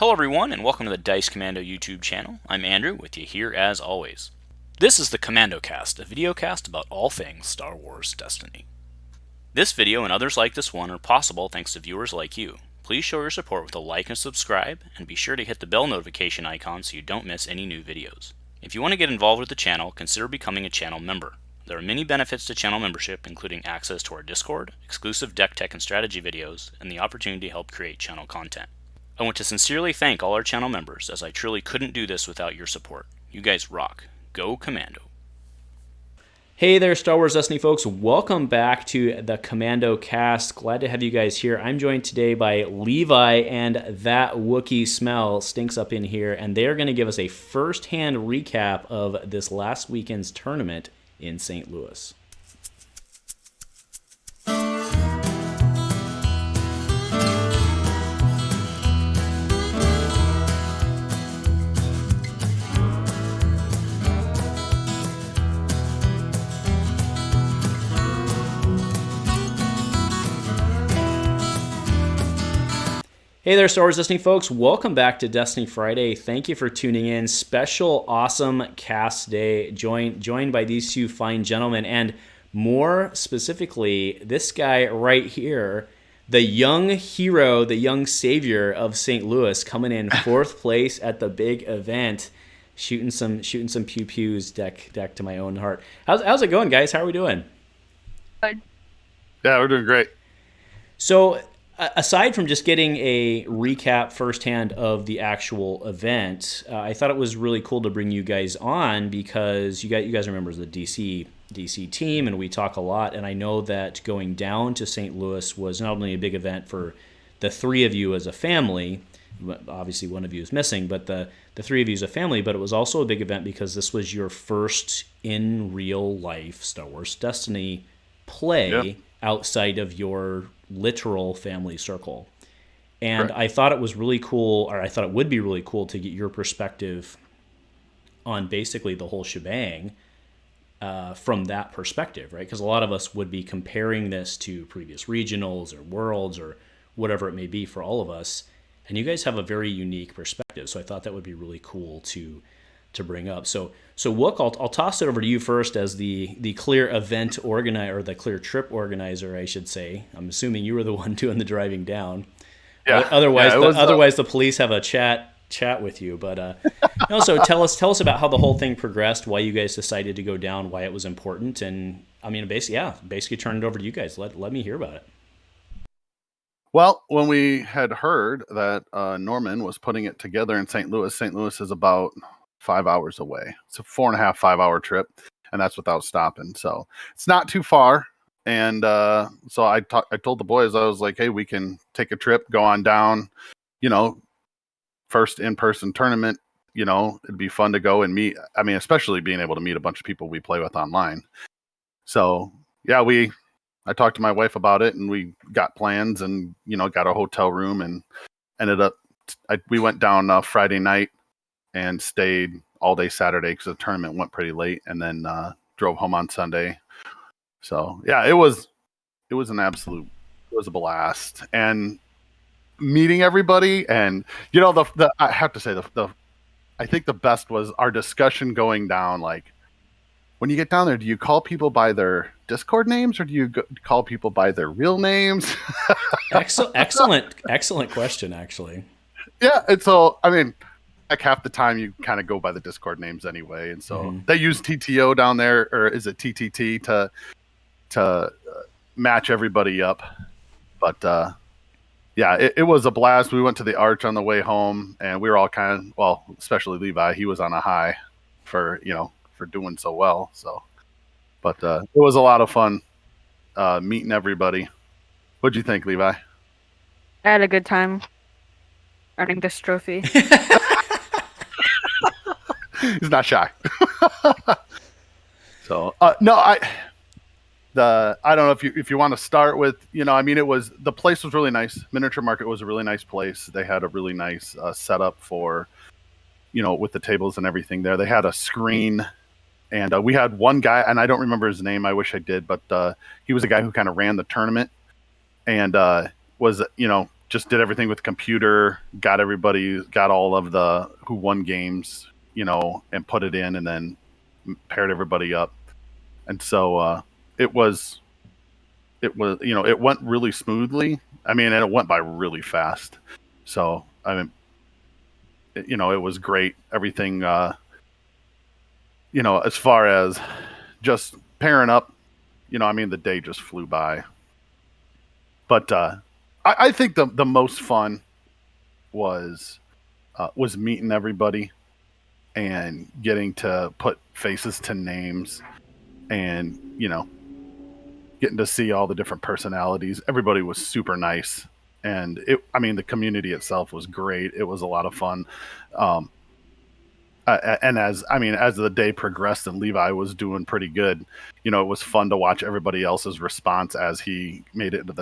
Hello everyone, and welcome to the Dice Commando YouTube channel. I'm Andrew, with you here as always. This is the Commando Cast, a video cast about all things Star Wars Destiny. This video and others like this one are possible thanks to viewers like you. Please show your support with a like and subscribe, and be sure to hit the bell notification icon so you don't miss any new videos. If you want to get involved with the channel, consider becoming a channel member. There are many benefits to channel membership, including access to our Discord, exclusive deck tech and strategy videos, and the opportunity to help create channel content. I want to sincerely thank all our channel members, as I truly couldn't do this without your support. You guys rock. Go Commando. Hey there, Star Wars Destiny folks. Welcome back to the Commando Cast. Glad to have you guys here. I'm joined today by Levi and ThatWookieSmell stinks up in here, and they're going to give us a first-hand recap of this last weekend's tournament in St. Louis. Hey there, Star Wars Destiny folks. Welcome back to Destiny Friday. Thank you for tuning in. Special, awesome cast day, joined by these two fine gentlemen, and more specifically, this guy right here, the young hero, the young savior of St. Louis, coming in fourth place at the big event, shooting some pew pews, deck to my own heart. How's it going, guys? How are we doing? Good. Yeah, we're doing great. So, aside from just getting a recap firsthand of the actual event, I thought it was really cool to bring you guys on because you guys are members of the DC team, and we talk a lot. And I know that going down to St. Louis was not only a big event for the three of you as a family. Obviously, one of you is missing, but the three of you as a family. But it was also a big event because this was your first in real life Star Wars Destiny play outside of your literal family circle. And correct. I thought it was really cool, or I thought it would be really cool to get your perspective on basically the whole shebang from that perspective, right? Because a lot of us would be comparing this to previous regionals or worlds or whatever it may be for all of us. And you guys have a very unique perspective. So I thought that would be really cool to bring up. So Wook, I'll toss it over to you first as the clear event organizer, or the clear trip organizer, I should say. I'm assuming you were the one doing the driving down. Yeah. Otherwise, the police have a chat with you. But so tell us about how the whole thing progressed, why you guys decided to go down, why it was important, and I mean, basically turn it over to you guys. Let me hear about it. Well, when we had heard that Norman was putting it together in St. Louis is about 5 hours away. It's a 4.5, 5 hour trip, and that's without stopping. So it's not too far. And so I told the boys, I was like, hey, we can take a trip, go on down, first in-person tournament, it'd be fun to go and meet. I mean, especially being able to meet a bunch of people we play with online. So yeah, I talked to my wife about it, and we got plans and, got a hotel room, and ended up, we went down Friday night and stayed all day Saturday because the tournament went pretty late, and then drove home on Sunday. So yeah, it was a blast, and meeting everybody, and I have to say I think the best was our discussion going down. Like, when you get down there, do you call people by their Discord names, or do you call people by their real names? Excellent question, actually. Yeah, and so I mean, like, half the time you kind of go by the Discord names anyway, and so they use TTO down there, or is it TTT, to match everybody up. But yeah, it was a blast. We went to the Arch on the way home, and we were all especially Levi, he was on a high for doing so well. So, but it was a lot of fun meeting everybody. What'd you think, Levi? I had a good time earning this trophy. He's not shy. So no, I don't know if you want to start with, the place was really nice. Miniature Market was a really nice place. They had a really nice setup for, with the tables and everything there. They had a screen, and we had one guy, and I don't remember his name. I wish I did, but he was a guy who kind of ran the tournament, and was just did everything with computer, got all of the who won games, and put it in, and then paired everybody up. And so it went really smoothly. I mean, and it went by really fast. So, I mean, it was great. Everything, as far as just pairing up, the day just flew by. But I think the most fun was meeting everybody and getting to put faces to names, and getting to see all the different personalities. Everybody was super nice, and the community itself was great. It was a lot of fun. And as the day progressed and Levi was doing pretty good, it was fun to watch everybody else's response as he made it into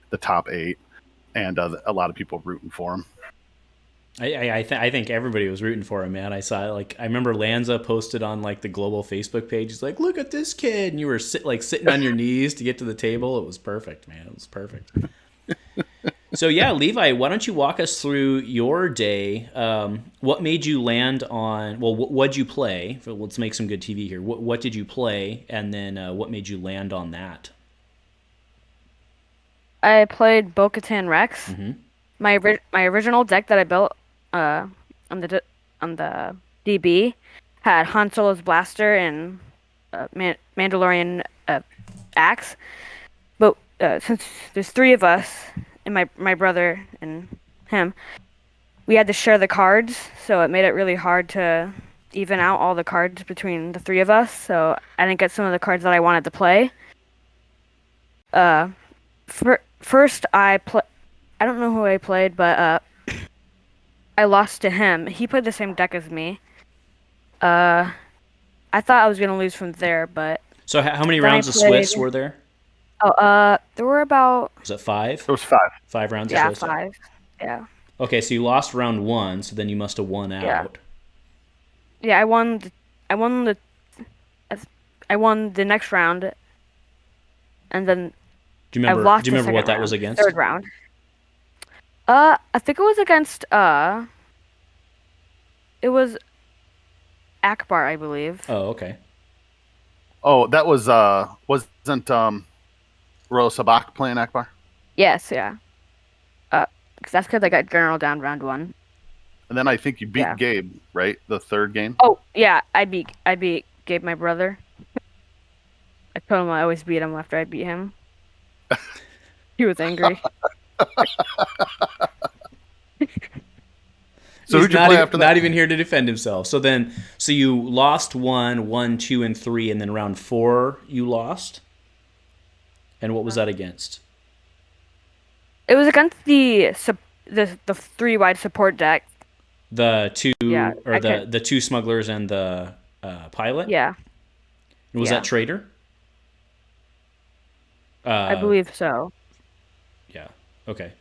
the top 8, and a lot of people rooting for him. I think everybody was rooting for him, man. I saw I remember Lanza posted on the global Facebook page. He's like, "Look at this kid," and you were sitting on your knees to get to the table. It was perfect, man. It was perfect. So yeah, Levi, why don't you walk us through your day? What made you land on? Well, what'd you play? Let's make some good TV here. What did you play, and then what made you land on that? I played Bo-Katan Rex. Mm-hmm. My original deck that I built on the DB had Han Solo's blaster and Mandalorian axe. But since there's 3 of us, and my brother and him, we had to share the cards, so it made it really hard to even out all the cards between the 3 of us. So I didn't get some of the cards that I wanted to play. First I don't know who I played, but I lost to him. He played the same deck as me. I thought I was gonna lose from there, but So how many rounds of Swiss were there? There were about... Was it 5? It was 5. 5 rounds Yeah, of Swiss? 5. Yeah. Okay, so you lost round 1, so then you must have won out. Yeah, I won the next round, and then Do you remember what that was against? 3rd round. I think it was against it was Akbar, I believe. Oh, okay. Oh, that was wasn't Ro Sabak playing Akbar? Yes, yeah. That's because I got General down round 1. And then I think you beat Gabe, right? The 3rd game. Oh yeah, I beat Gabe, my brother. I told him I always beat him after I beat him. He was angry. So who'd you play after that? Not even here to defend himself. So you lost 1, 2, and 3, and then round 4 you lost. And what was that against? It was against the 3-wide support deck. The 2 the 2 smugglers and the pilot. Yeah. Was that traitor? I believe so. Yeah. Okay.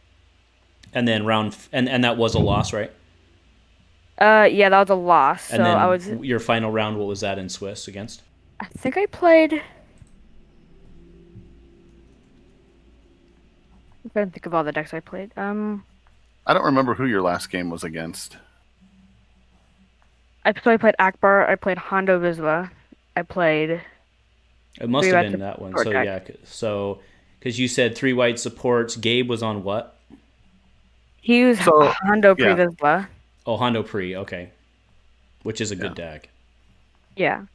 And then and that was a loss, right? Yeah, that was a loss. And then your final round, what was that in Swiss against? I think I played... I'm trying to think of all the decks I played. I don't remember who your last game was against. I played Akbar. I played Hondo Vizsla. I played... It must have been that one. So yeah, because you said 3 white supports. Gabe was on what? He used Hondo Pre Vizsla. Oh, Hondo Pre. Okay, which is a good deck. Yeah.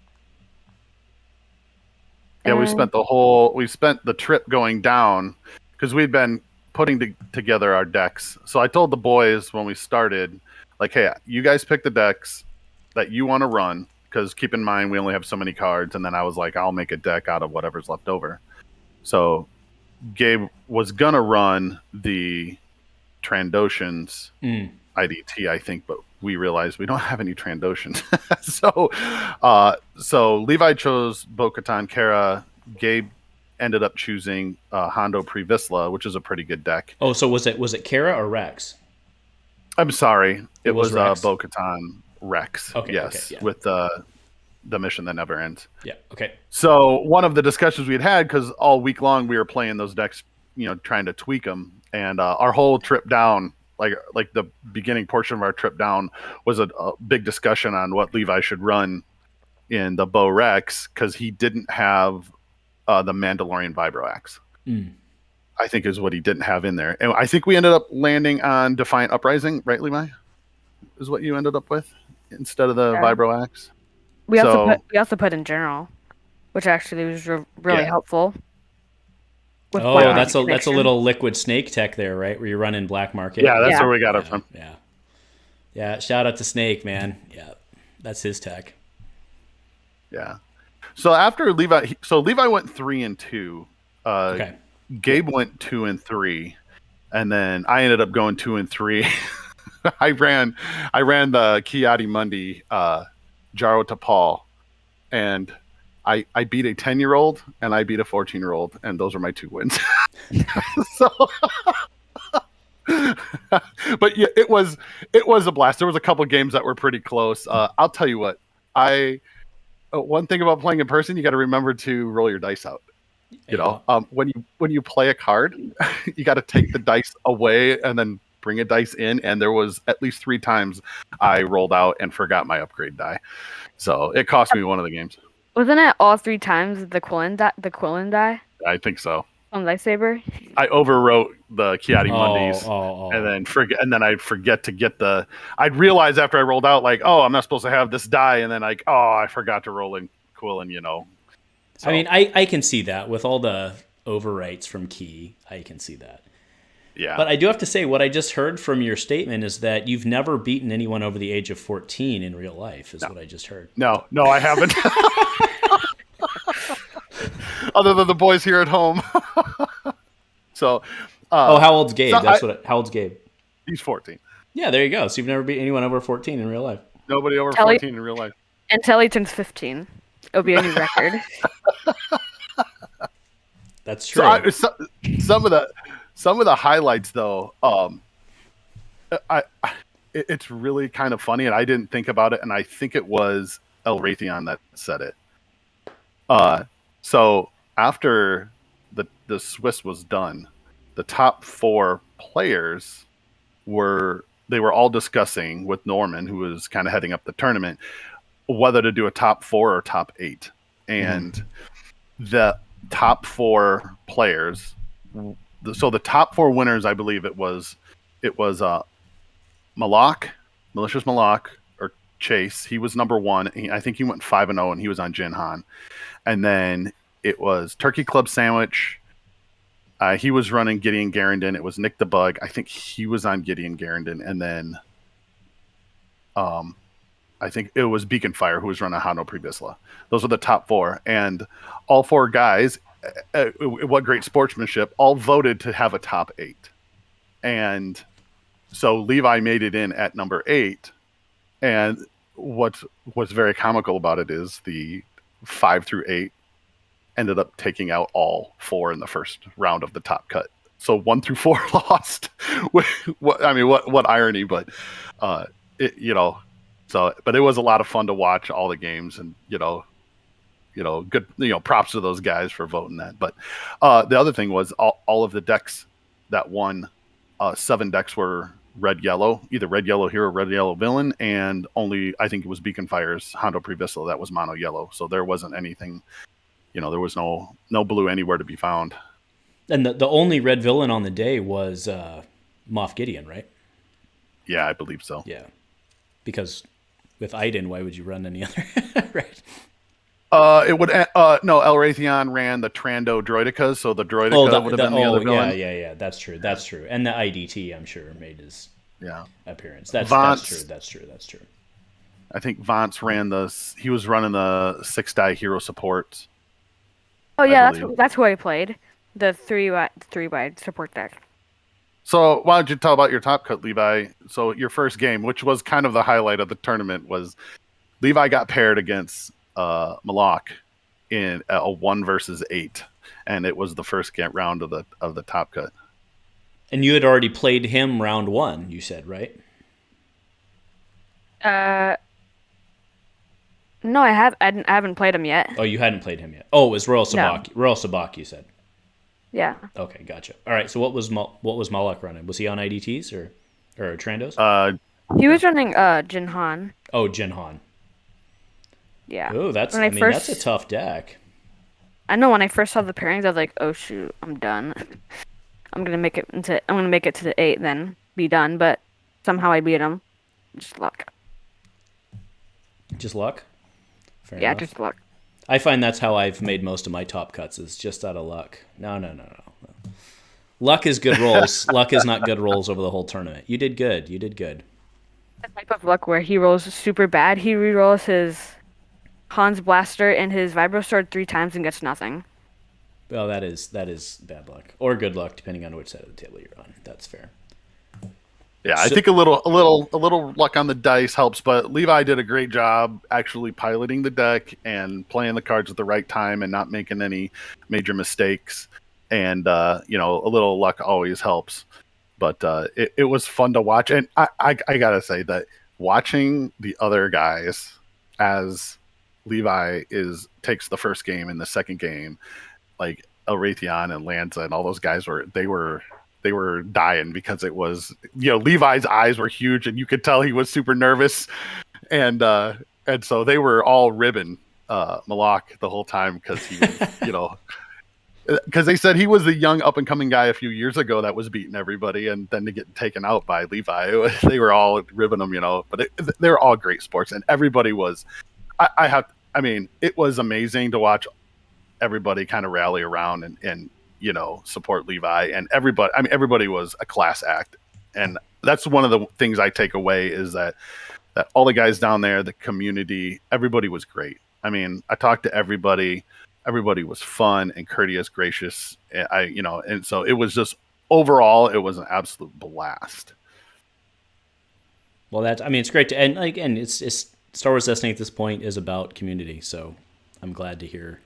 Yeah, we spent the trip going down because we'd been putting together our decks. So I told the boys when we started, hey, you guys pick the decks that you want to run. Because keep in mind, we only have so many cards. And then I was like, I'll make a deck out of whatever's left over. So Gabe was going to run the Trandoshans IDT, I think. But we realized we don't have any Trandoshans. So Levi chose Bo-Katan Kara. Gabe ended up choosing Hondo Pre-Vizsla, which is a pretty good deck. Oh, so was it Kara or Rex? I'm sorry. It was Rex. Bo-Katan Rex. Okay, yes, okay, yeah. with the mission that never ends. Yeah. Okay. So one of the discussions we had because all week long we were playing those decks, trying to tweak them. And our whole trip down, like the beginning portion of our trip down, was a big discussion on what Levi should run in the Bo Rex, because he didn't have the Mandalorian Vibro Axe. I think is what he didn't have in there. And I think we ended up landing on Defiant Uprising, right, Levi? Is what you ended up with instead of the Vibro Axe. We also put in General, which actually was really helpful. That's a little liquid snake tech there, right? Where you're running black market. Yeah, that's where we got it from. Yeah. Shout out to Snake, man. Yeah, that's his tech. Yeah. So after Levi, Levi went 3 and 2. Okay. Gabe went 2 and 3, and then I ended up going 2 and 3. I ran the Kiadi Mundi Jaro to Paul, and I beat a 10-year-old and I beat a 14-year-old, and those are my 2 wins. But yeah, it was a blast. There was a couple games that were pretty close. I'll tell you what, one thing about playing in person, you got to remember to roll your dice out. When you play a card, you got to take the dice away and then bring a dice in. And there was at least 3 times I rolled out and forgot my upgrade die, so it cost me one of the games. Wasn't it all 3 times the Quillen die? I think so. On lightsaber. I overwrote the Kiadi Mundis, and then I'd forget to get I'd realize after I rolled out, like, I'm not supposed to have this die, and then like, I forgot to roll in Quillen, So. I mean, I can see that with all the overwrites from Key. I can see that. Yeah. But I do have to say, what I just heard from your statement is that you've never beaten anyone over the age of 14 in real life, is what I just heard. No, I haven't. Other than the boys here at home. So. How old's Gabe? How old's Gabe? He's 14. Yeah, there you go. So you've never beat anyone over 14 in real life. Nobody over 14 in real life. Until he turns 15. It'll be a new record. That's true. Some of the highlights, though, it's really kind of funny, and I didn't think about it, and I think it was El Raytheon that said it. So after the Swiss was done, the top 4 players were all discussing with Norman, who was kind of heading up the tournament, whether to do a top 4 or top 8. And the top 4 players, so the top 4 winners, I believe it was Malak, Malicious Malak, or Chase. He was number 1. I think he went 5-0, and he was on Jin Han. And then it was Turkey Club Sandwich. He was running Gideon Garandon. It was Nick the Bug. I think he was on Gideon Garandon. And then I think it was Beacon Fire who was running Hondo Prebisla. Those are the top 4. And all 4 guys, what great sportsmanship, all voted to have a top 8. And so Levi made it in at number 8. And what's very comical about it is the 5 through 8 ended up taking out all 4 in the first round of the top cut. So 1 through 4 lost. What irony, but So, but it was a lot of fun to watch all the games, and good, props to those guys for voting that. But the other thing was all of the decks that won, 7 decks were red yellow, either red yellow hero, red yellow villain, and only I think it was Beacon Fire's Hondo Previsla that was mono yellow. So there wasn't anything, there was no blue anywhere to be found. And the only red villain on the day was Moff Gideon, right? Yeah, I believe so. Yeah, because with Iden, why would you run any other? Right. It would no. El Raytheon ran the Trando Droidicas, so the Droidica would have been the other villain. Yeah. That's true. And the IDT, I'm sure, made his appearance. That's true. I think Vance ran he was running the 6-die hero support. Oh yeah, that's who I played. The 3-wide support deck. So why don't you tell about your top cut, Levi? So your first game, which was kind of the highlight of the tournament, was Levi got paired against Malak in a 1 versus 8, and it was the first round of the top cut. And you had already played him round 1, you said, right? No, I haven't played him yet. Oh, you hadn't played him yet. Oh, it was Royal Sabak. No. Royal Sabak, you said. Yeah. Okay, gotcha. All right. So what was Malak running? Was he on IDTs or Trandos? He was running Jin Han. Oh, Jin Han. Yeah. Oh, that's When I that's a first, tough deck. I know when I first saw the pairings, I was like, oh shoot, I'm done. I'm gonna make it to the 8, then be done. But somehow I beat him. Just luck. Just luck. Fair Yeah, enough. just luck. I find that's how I've made most of my top cuts, is just out of luck. No. Luck is good rolls. Luck is not good rolls over the whole tournament. You did good. The type of luck where he rolls super bad. He rerolls his Han's blaster and his vibro sword 3 times and gets nothing. Well, that is bad luck or good luck, depending on which side of the table you're on. That's fair. Yeah, I think a little luck on the dice helps, but Levi did a great job actually piloting the deck and playing the cards at the right time and not making any major mistakes. And a little luck always helps. But it was fun to watch, and I gotta say that watching the other guys as Levi takes the first game and the second game, like El Raytheon and Lanza and all those guys were dying because it was, Levi's eyes were huge and you could tell he was super nervous, and so they were all ribbing Malak the whole time because he was, because they said he was the young up and coming guy a few years ago that was beating everybody, and then to get taken out by Levi, they were all ribbing him, but they were all great sports, and everybody was. It was amazing to watch everybody kind of rally around and support Levi, and everybody was a class act, and that's one of the things I take away is that all the guys down there, the community, everybody was great. I talked to everybody. Everybody was fun and courteous, gracious. And so it was just overall, it was an absolute blast. Well, it's great to, and again, it's Star Wars Destiny at this point is about community. So I'm glad to hear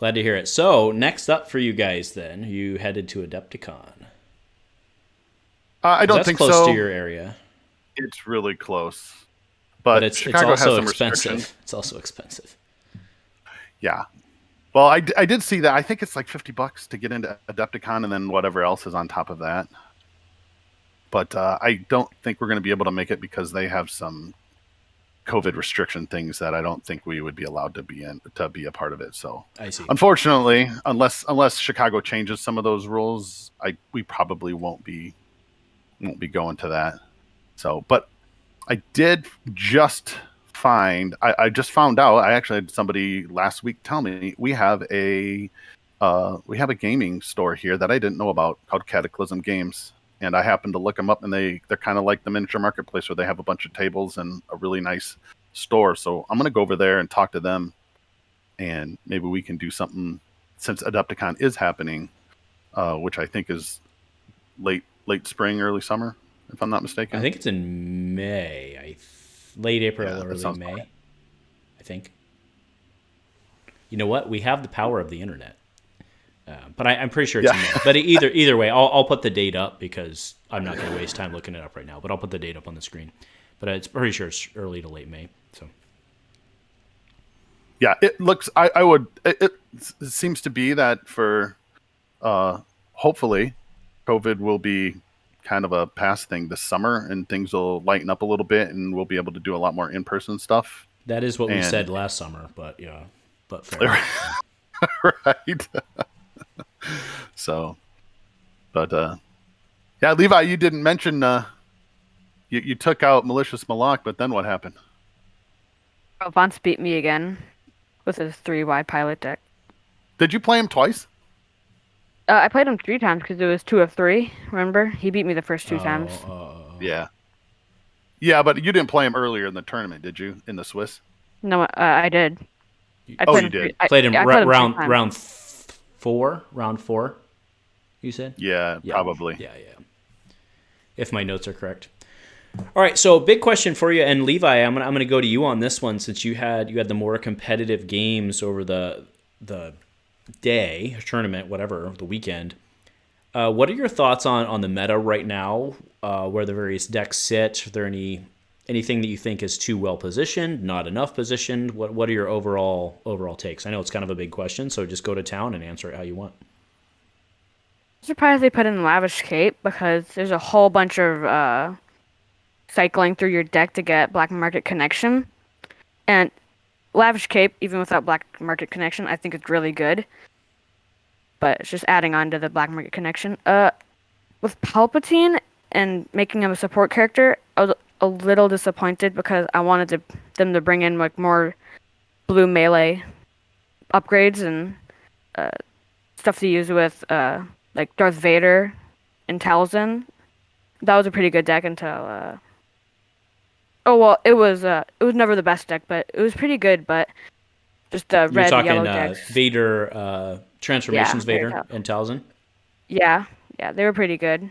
it. So next up for you guys, then you headed to Adepticon. I don't think so. That's close to your area. It's really close, but it's Chicago also has some expensive. It's also expensive. Yeah. Well, I did see that. I think it's like $50 to get into Adepticon, and then whatever else is on top of that. But I don't think we're going to be able to make it because they have some COVID restriction things that I don't think we would be allowed to be a part of it. So I see. Unfortunately, unless Chicago changes some of those rules, we probably won't be going to that. So, but I did just I just found out. I actually had somebody last week tell me we have a gaming store here that I didn't know about called Cataclysm Games, and I happened to look them up, and they're kind of like the miniature marketplace where they have a bunch of tables and a really nice store. So I'm gonna go over there and talk to them, and maybe we can do something since Adepticon is happening, which I think is late spring, early summer, if I'm not mistaken. I think it's in May. Late April, early May, fine. I think. You know what? We have the power of the internet, but I'm pretty sure it's in May. But either way, I'll put the date up because I'm not going to waste time looking it up right now. But I'll put the date up on the screen. But it's pretty sure it's early to late May. So. Yeah, it looks. I would. It seems to be that for, hopefully, COVID will be kind of a past thing this summer, and things will lighten up a little bit, and we'll be able to do a lot more in-person stuff. That is what we said last summer, but yeah, but fair. Right. So, but yeah, Levi, you didn't mention you took out Malicious Malak, but then what happened? Vance beat me again with his 3Y pilot deck. Did you play him twice? I played him 3 times because it was 2 of 3. Remember, he beat me the first 2 times. Yeah, but you didn't play him earlier in the tournament, did you? In the Swiss? No, I did. You did. Played him round 4. Round 4. You said? Yeah, probably. Yeah. If my notes are correct. All right, so big question for you, and Levi, I'm gonna go to you on this one since you had the more competitive games over the day, tournament, whatever, the weekend. What are your thoughts on the meta right now, where the various decks sit? Are there anything that you think is too well positioned, not enough positioned? What are your overall takes? I know it's kind of a big question, so just go to town and answer it how you want. surprised they put in Lavish Cape because there's a whole bunch of cycling through your deck to get Black Market Connection. And Lavish Cape, even without Black Market Connection, I think it's really good. But it's just adding on to the Black Market Connection. With Palpatine and making him a support character, I was a little disappointed because I wanted them to bring in like more blue melee upgrades and stuff to use with like Darth Vader and Talzin. That was a pretty good deck until it was never the best deck, but it was pretty good. But just You're red talking yellow decks. Vader transformations, Yeah, Vader and Talzin. Yeah, they were pretty good.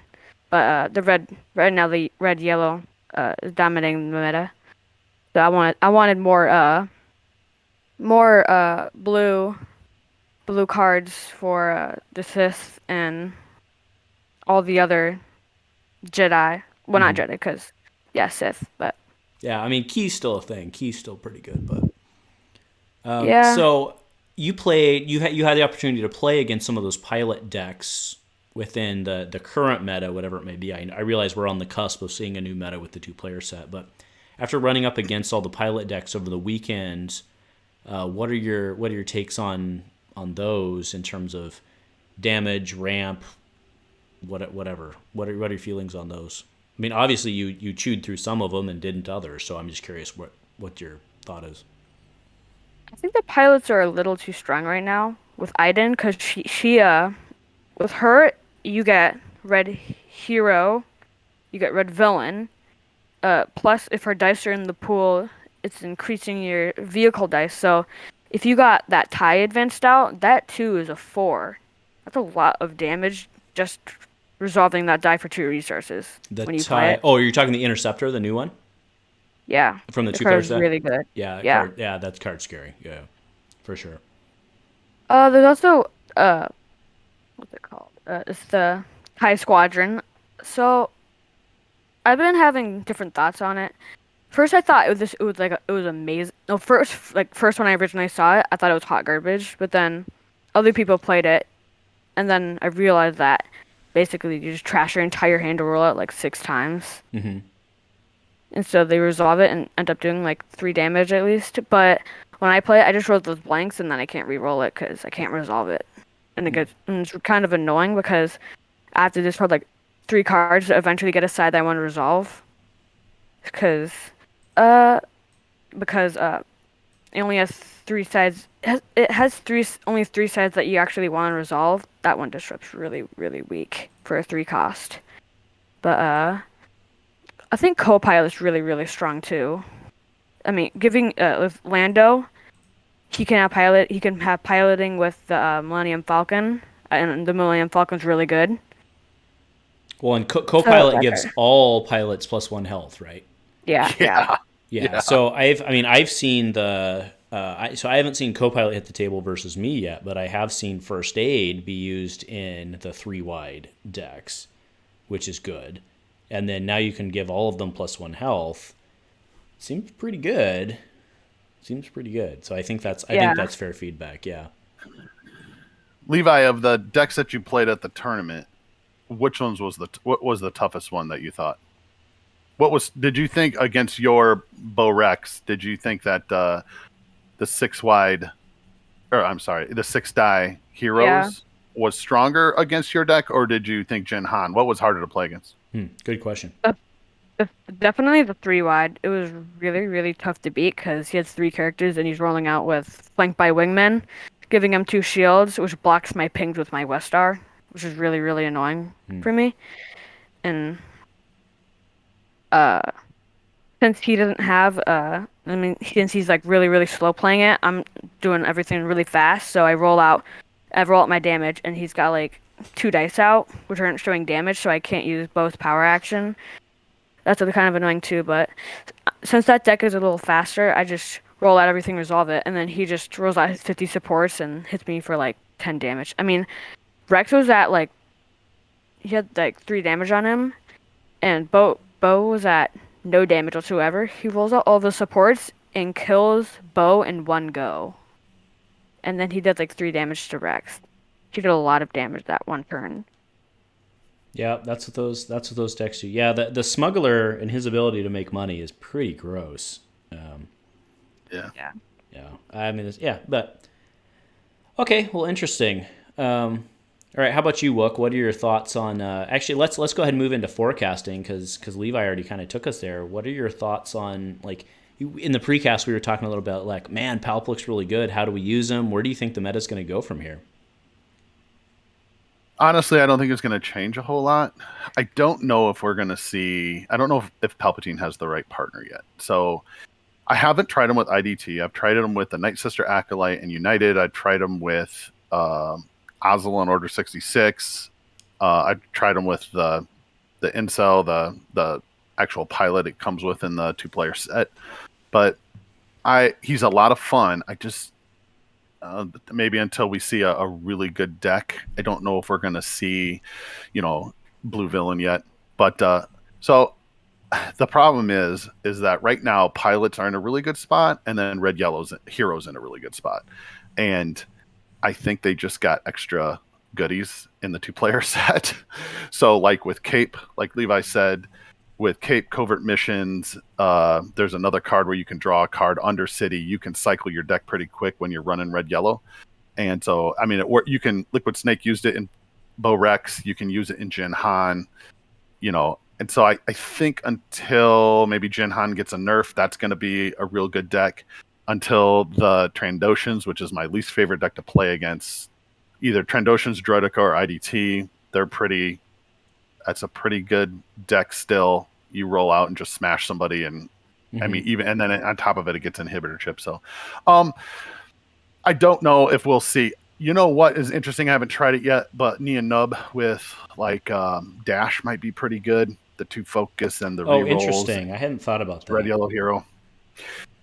But the red now the red yellow is dominating the meta. So I wanted more blue cards for the Sith and all the other Jedi. Well, not Jedi, because Sith, but Yeah, I mean, Key's still a thing. Key's still pretty good, but yeah. So you played. You had the opportunity to play against some of those pilot decks within the current meta, whatever it may be. I realize we're on the cusp of seeing a new meta with the 2-player set, but after running up against all the pilot decks over the weekend, what are your takes on those in terms of damage, ramp, whatever? What are your feelings on those? I mean, obviously you chewed through some of them and didn't others, so I'm just curious what your thought is. I think the pilots are a little too strong right now with Iden, because she with her you get red hero, you get red villain. Plus, if her dice are in the pool, it's increasing your vehicle dice. So, if you got that tie advanced out, that too is a 4. That's a lot of damage just resolving that die for 2 resources when you play it. Oh, you're talking the Interceptor, the new one Yeah, from the the 2-player card's set. really good. Yeah, that card's scary. Yeah, for sure. There's also what's it called? It's the TIE Squadron. So I've been having different thoughts on it. First, I thought it was amazing. No, first when I originally saw it, I thought it was hot garbage. But then other people played it, and then I realized that basically you just trash your entire hand to roll out like 6 times. Mm-hmm. And so they resolve it and end up doing like 3 damage at least. But when I play it, I just roll those blanks and then I can't re-roll it because I can't resolve it. And it's kind of annoying because I have to discard like 3 cards to eventually get a side that I want to resolve. Because it only has 3 sides. It has only 3 sides that you actually want to resolve. That one disrupt's really, really weak for a 3 cost. But I think co-pilot's really, really strong too. I mean, giving with Lando, he can have piloting with the Millennium Falcon, and the Millennium Falcon's really good. Well, and co-pilot gives all pilots +1 health, right? Yeah. So I've seen the so I haven't seen co-pilot hit the table versus me yet, but I have seen first aid be used in the 3-wide decks, which is good. And then now you can give all of them +1 health. Seems pretty good. So I think that's fair feedback. Yeah. Levi, of the decks that you played at the tournament, which ones what was the toughest one that you thought? Did you think against your Bo Rex? Did you think that the 6-die heroes was stronger against your deck, or did you think Jin Han? What was harder to play against? Good question. Definitely the 3-wide. It was really, really tough to beat because he has 3 characters and he's rolling out with flanked by wingmen, giving him 2 shields, which blocks my pings with my Westar, which is really, really annoying for me. And since he doesn't have since he's like really, really slow playing it, I'm doing everything really fast. So I roll out my damage, and he's got like 2 dice out, which aren't showing damage, so I can't use both power action. That's kind of annoying too, but since that deck is a little faster, I just roll out everything, resolve it, and then he just rolls out his 50 supports and hits me for like 10 damage. I mean, Rex was at like, he had like 3 damage on him, and Bo was at no damage whatsoever. He rolls out all the supports and kills Bo in 1 go. And then he did like 3 damage to Rex. He did a lot of damage that one turn. Yeah, that's what those decks do. Yeah, the smuggler and his ability to make money is pretty gross. Yeah. Yeah, I mean, but okay, well, interesting. All right, how about you, Wook? What are your thoughts on? Actually, let's go ahead and move into forecasting because Levi already kind of took us there. What are your thoughts on like in the precast we were talking a little bit like, man, Palp looks really good. How do we use him? Where do you think the meta's going to go from here? Honestly, I don't think it's going to change a whole lot. I don't know if we're going to see. I don't know if Palpatine has the right partner yet. So I haven't tried him with IDT. I've tried him with the Night Sister Acolyte and United. I've tried him with Ozzel and Order 66. I've tried him with the Incel, the actual pilot it comes with in the 2-player set. But he's a lot of fun. I just maybe until we see a really good deck, I don't know if we're going to see, blue villain yet. But so the problem is that right now pilots are in a really good spot, and then red yellow's heroes in a really good spot, and I think they just got extra goodies in the 2-player set. So like with Cape, like Levi said, with Cape Covert Missions, there's another card where you can draw a card under City. You can cycle your deck pretty quick when you're running red yellow. And so, I mean, you can, Liquid Snake used it in Bo Rex. You can use it in Jin Han, And so I think until maybe Jin Han gets a nerf, that's going to be a real good deck. Until the Trandoshans, which is my least favorite deck to play against, either Trandoshans, Droideka, or IDT, that's a pretty good deck still. You roll out and just smash somebody, and I mean, and then on top of it, it gets inhibitor chip. So, I don't know if we'll see. You know what is interesting? I haven't tried it yet, but Nia Nub with like Dash might be pretty good. The 2 focus and the rerolls. Oh, interesting. I hadn't thought about that. Red yellow hero.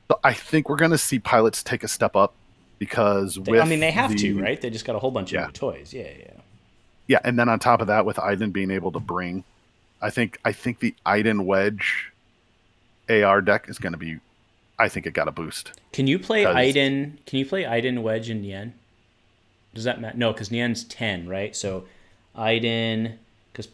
So I think we're going to see pilots take a step up because they have to, right? They just got a whole bunch of new toys. Yeah, and then on top of that, with Iden being able to bring, I think the Iden Wedge AR deck is going to be. I think it got a boost. Can you play Iden? Can you play Iden Wedge in Nien? Does that matter? No, because Nien's 10, right? So Iden, it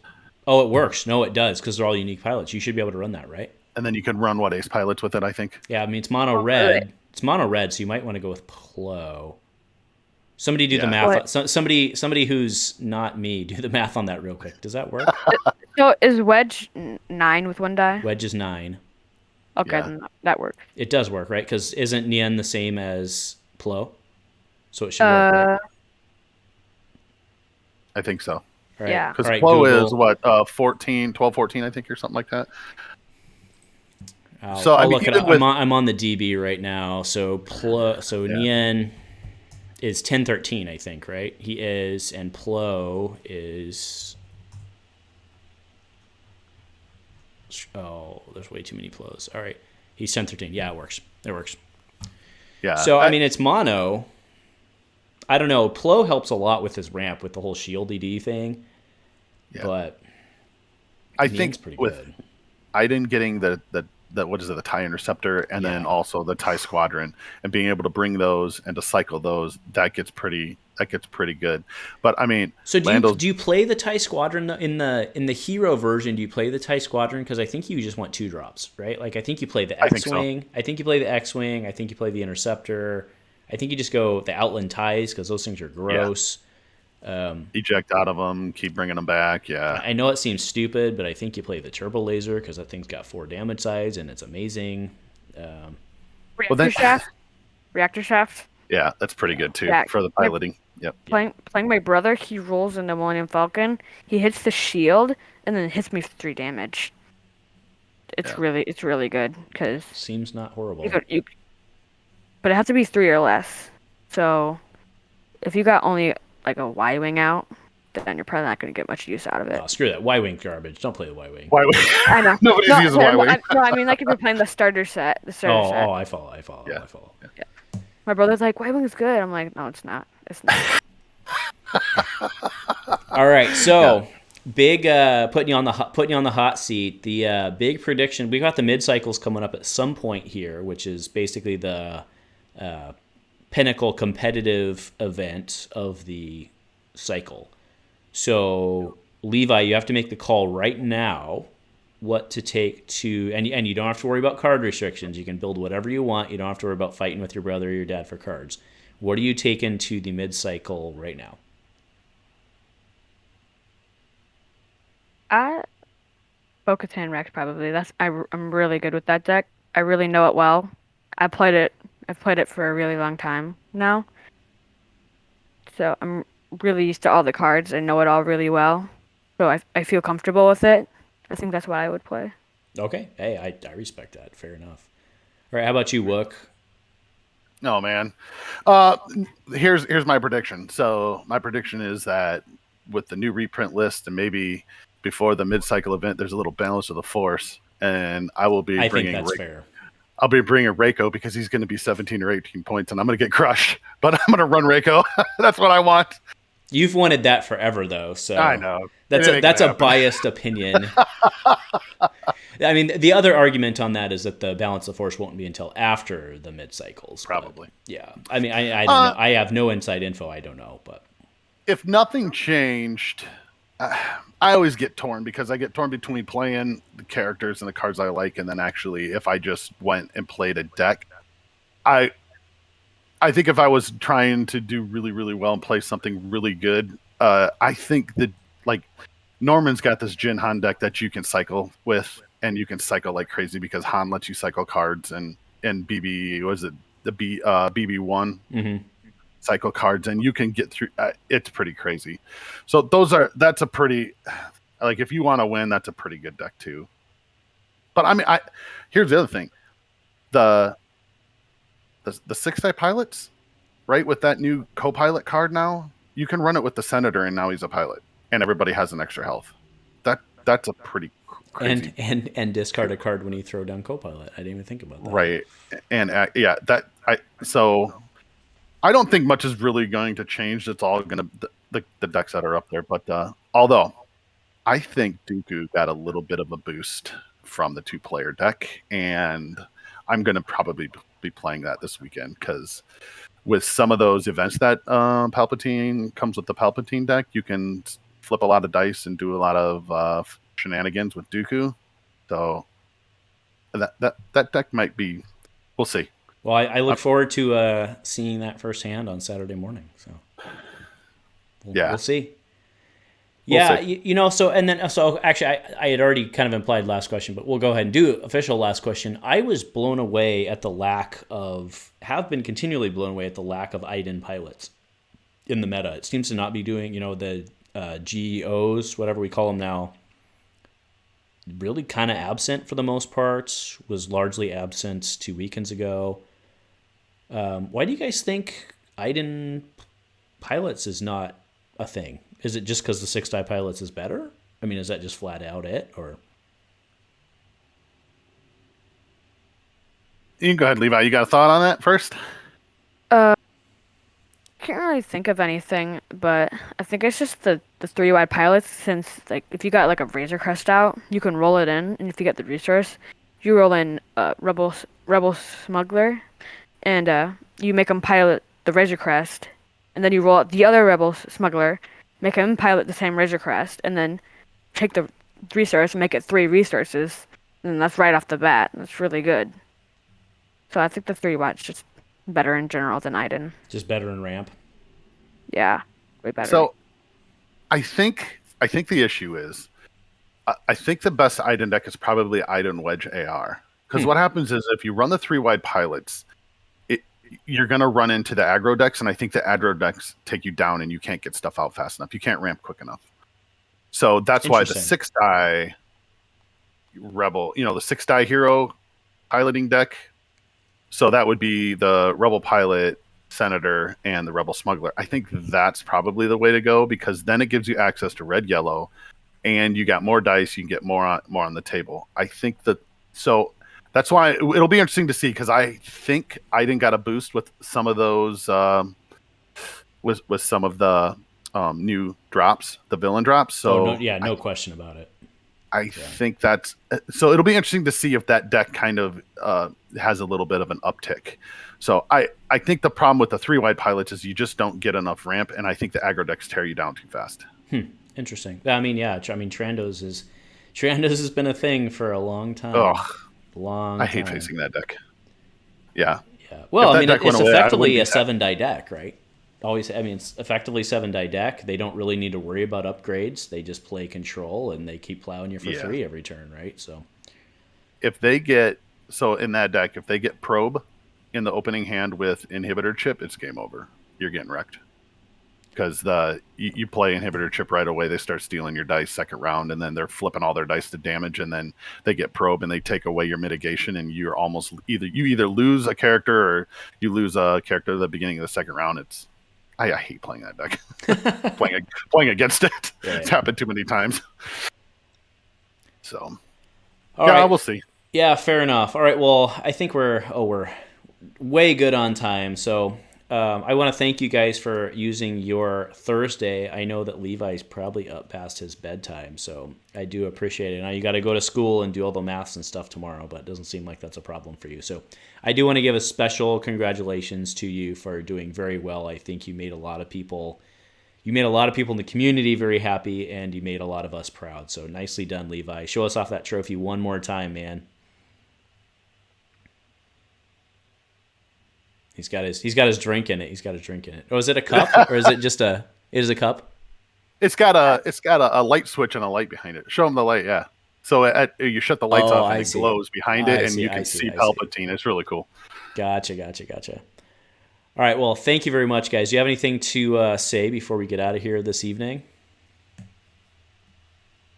works. No, it does because they're all unique pilots. You should be able to run that, right? And then you can run ace pilots with it, I think. Yeah, I mean it's mono red. It's mono red, so you might want to go with Plo. Somebody do the math. Somebody who's not me, do the math on that real quick. Does that work? So is Wedge 9 with 1 die? Wedge is 9. Okay, then that works. It does work, right? Because isn't Nien the same as Plo? So it should work, right? I think so. Right. Yeah. Because Plo is what, 12, 14, I think, or something like that. I'll look it up. I'm on the DB right now. So Nien is 10-13, I think, right? He is, and Plo is. Oh, there's way too many Plos. All right, he's 10-13. Yeah, it works. It works. Yeah. So I mean, it's mono. I don't know. Plo helps a lot with his ramp with the whole shield ED thing. Yeah. But I think pretty with good. Iden getting the what is it, the TIE Interceptor, and then also the TIE Squadron, and being able to bring those and to cycle those, that gets pretty good. But I mean, so do you play the TIE Squadron in the hero version? Do you play the TIE Squadron? Because I think you just want 2 drops, right? Like I think you play the X-wing. I think you play the X-wing. I think you play the Interceptor. I think you just go the Outland TIEs because those things are gross. Eject out of them, keep bringing them back. Yeah, I know it seems stupid, but I think you play the Turbo Laser because that thing's got 4 damage sides and it's amazing. Reactor Shaft. Yeah, that's pretty good too for the piloting. Yep. Playing my brother, he rolls in the Millennium Falcon. He hits the shield and then hits me for 3 damage. It's really good because seems not horrible. But it has to be 3 or less. So if you got only like a Y-wing out, then you're probably not going to get much use out of it. Oh, screw that. Y-wing garbage. Don't play the Y-wing. Y-wing. I know. Nobody's using Y-wing. I mean, like if you're playing the starter set. Oh, I follow. Yeah. Yeah. My brother's like, Y-wing is good. I'm like, no, it's not. It's not. All right, so big putting you on the hot seat. The big prediction. We got the mid cycles coming up at some point here, which is basically the pinnacle competitive event of the cycle. So Levi, you have to make the call right now what to take to, and you don't have to worry about card restrictions. You can build whatever you want. You don't have to worry about fighting with your brother or your dad for cards. What are you taking to the mid-cycle right now? Bo-Katan Rex probably. I'm really good with that deck. I really know it well. I've played it for a really long time now. So I'm really used to all the cards and know it all really well. So I feel comfortable with it. I think that's what I would play. Okay. Hey, I respect that. Fair enough. All right, how about you, Wook? Oh man, here's my prediction. So my prediction is that with the new reprint list and maybe before the mid-cycle event, there's a little balance of the force, and I will be bringing. I think that's fair. I'll be bringing Reiko because he's going to be 17 or 18 points, and I'm going to get crushed. But I'm going to run Reiko. That's what I want. You've wanted that forever, though. So I know that's a biased opinion. I mean, the other argument on that is that the balance of force won't be until after the mid cycles. Probably. Yeah. I mean, I don't know. I have no inside info. I don't know, but if nothing changed, I always get torn because I get torn between playing the characters and the cards I like, and then actually, if I just went and played a deck, I think if I was trying to do really, really well and play something really good, I think that like Norman's got this Jin Han deck that you can cycle with, and you can cycle like crazy because Han lets you cycle cards, and BB was it the BB1 cycle cards, and you can get through. It's pretty crazy. So that's a pretty like if you want to win, that's a pretty good deck too. But I mean, here's the other thing, the 6-die pilots, right? With that new co-pilot card now, you can run it with the Senator, and now he's a pilot, and everybody has an extra health. That's a pretty crazy. And discard a card when you throw down co-pilot. I didn't even think about that. Right, and so I don't think much is really going to change. It's all going to the decks that are up there. But although I think Dooku got a little bit of a boost from the 2-player deck, and I'm going to probably be playing that this weekend because with some of those events that Palpatine comes with the Palpatine deck, you can flip a lot of dice and do a lot of shenanigans with Dooku. So that deck might be. We'll see. Well, I look forward to seeing that firsthand on Saturday morning. So we'll see. Yeah, so actually, I had already kind of implied last question, but we'll go ahead and do official last question. I was blown away at the have been continually blown away at the lack of Iden pilots in the meta. It seems to not be doing, the GOs, whatever we call them now, really kind of absent for the most part, was largely absent 2 weekends ago. Why do you guys think Iden pilots is not a thing? Is it just because the 6-die pilots is better? I mean, is that just flat out it, or? You can go ahead, Levi. You got a thought on that first? Can't really think of anything, but I think it's just the 3-wide pilots. Since like if you got like a Razor Crest out, you can roll it in, and if you get the resource, you roll in Rebel Smuggler, and you make him pilot the Razor Crest, and then you roll out the other Rebel Smuggler, make him pilot the same Razor Crest, and then take the resource and make it 3 resources, and that's right off the bat. That's really good. So I think the 3-wide's just better in general than Iden. Just better in ramp. Yeah, way better. So, I think the issue is, I think the best Iden deck is probably Iden Wedge AR. Because what happens is if you run the 3-wide pilots, you're going to run into the aggro decks, and I think the aggro decks take you down, and you can't get stuff out fast enough. You can't ramp quick enough. So that's why the 6-die Rebel, the 6-die hero piloting deck. So that would be the Rebel Pilot, Senator, and the Rebel Smuggler. I think that's probably the way to go because then it gives you access to red, yellow, and you got more dice. You can get more on the table. I think so that's why it'll be interesting to see because I think Iden got a boost with some of those with some of the new drops, the villain drops. So no question about it. I think that's so. It'll be interesting to see if that deck kind of has a little bit of an uptick. So I think the problem with the 3-wide pilots is you just don't get enough ramp, and I think the aggro decks tear you down too fast. Interesting. I mean, yeah. I mean, Trandos has been a thing for a long time. I hate facing that deck. Yeah. Yeah. Well, I mean, it's effectively a 7-die deck, right? Always. I mean, it's effectively 7-die deck. They don't really need to worry about upgrades. They just play control and they keep plowing you for 3 every turn, right? So, if they get in that deck, if they get probe in the opening hand with inhibitor chip, it's game over. You're getting wrecked. Because you play inhibitor chip right away, they start stealing your dice second round, and then they're flipping all their dice to damage, and then they get probe and they take away your mitigation, and you're almost either lose a character or you lose a character at the beginning of the second round. I hate playing that deck. playing against it. Yeah. It's happened too many times. So all right. We'll see. Yeah, fair enough. All right, well, I think we're way good on time, so I want to thank you guys for using your Thursday. I know that Levi's probably up past his bedtime, so I do appreciate it. Now you got to go to school and do all the maths and stuff tomorrow, but it doesn't seem like that's a problem for you. So I do want to give a special congratulations to you for doing very well. I think you made a lot of people in the community very happy, and you made a lot of us proud. So nicely done, Levi. Show us off that trophy one more time, man. He's got his drink in it. Oh, is it a cup or is it just a cup? It's got a light switch and a light behind it. Show him the light, yeah. So you shut the lights off and it glows behind it, and you can see Palpatine. It's really cool. Gotcha. All right, well, thank you very much, guys. Do you have anything to say before we get out of here this evening?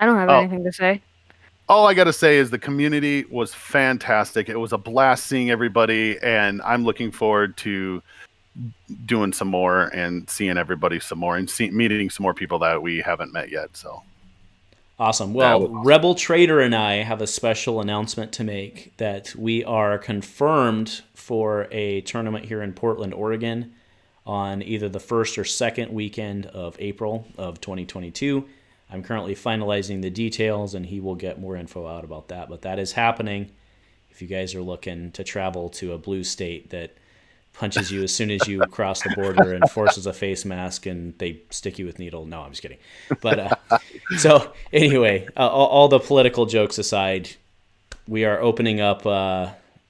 I don't have anything to say. All I got to say is the community was fantastic. It was a blast seeing everybody, and I'm looking forward to doing some more and seeing everybody some more and meeting some more people that we haven't met yet. So awesome. Well, Rebel Trader and I have a special announcement to make that we are confirmed for a tournament here in Portland, Oregon on either the first or second weekend of April of 2022. I'm currently finalizing the details, and he will get more info out about that. But that is happening. If you guys are looking to travel to a blue state that punches you as soon as you cross the border and forces a face mask and they stick you with needle. No, I'm just kidding. But so anyway, all the political jokes aside, we are opening up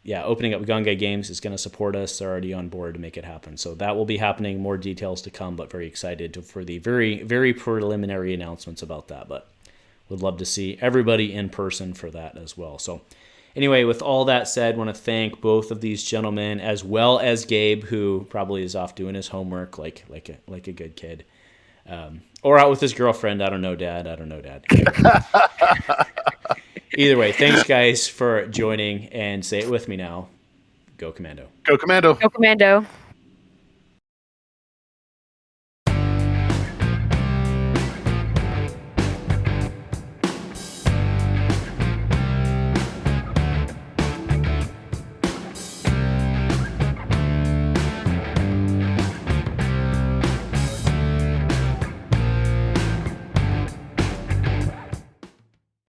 Gunray Games is going to support us. They're already on board to make it happen. So that will be happening. More details to come, but very excited for the very, very preliminary announcements about that. But would love to see everybody in person for that as well. So anyway, with all that said, I want to thank both of these gentlemen, as well as Gabe, who probably is off doing his homework like a good kid. Or out with his girlfriend. I don't know, Dad. Either way, thanks, guys, for joining, and say it with me now. Go Commando. Go Commando. Go Commando.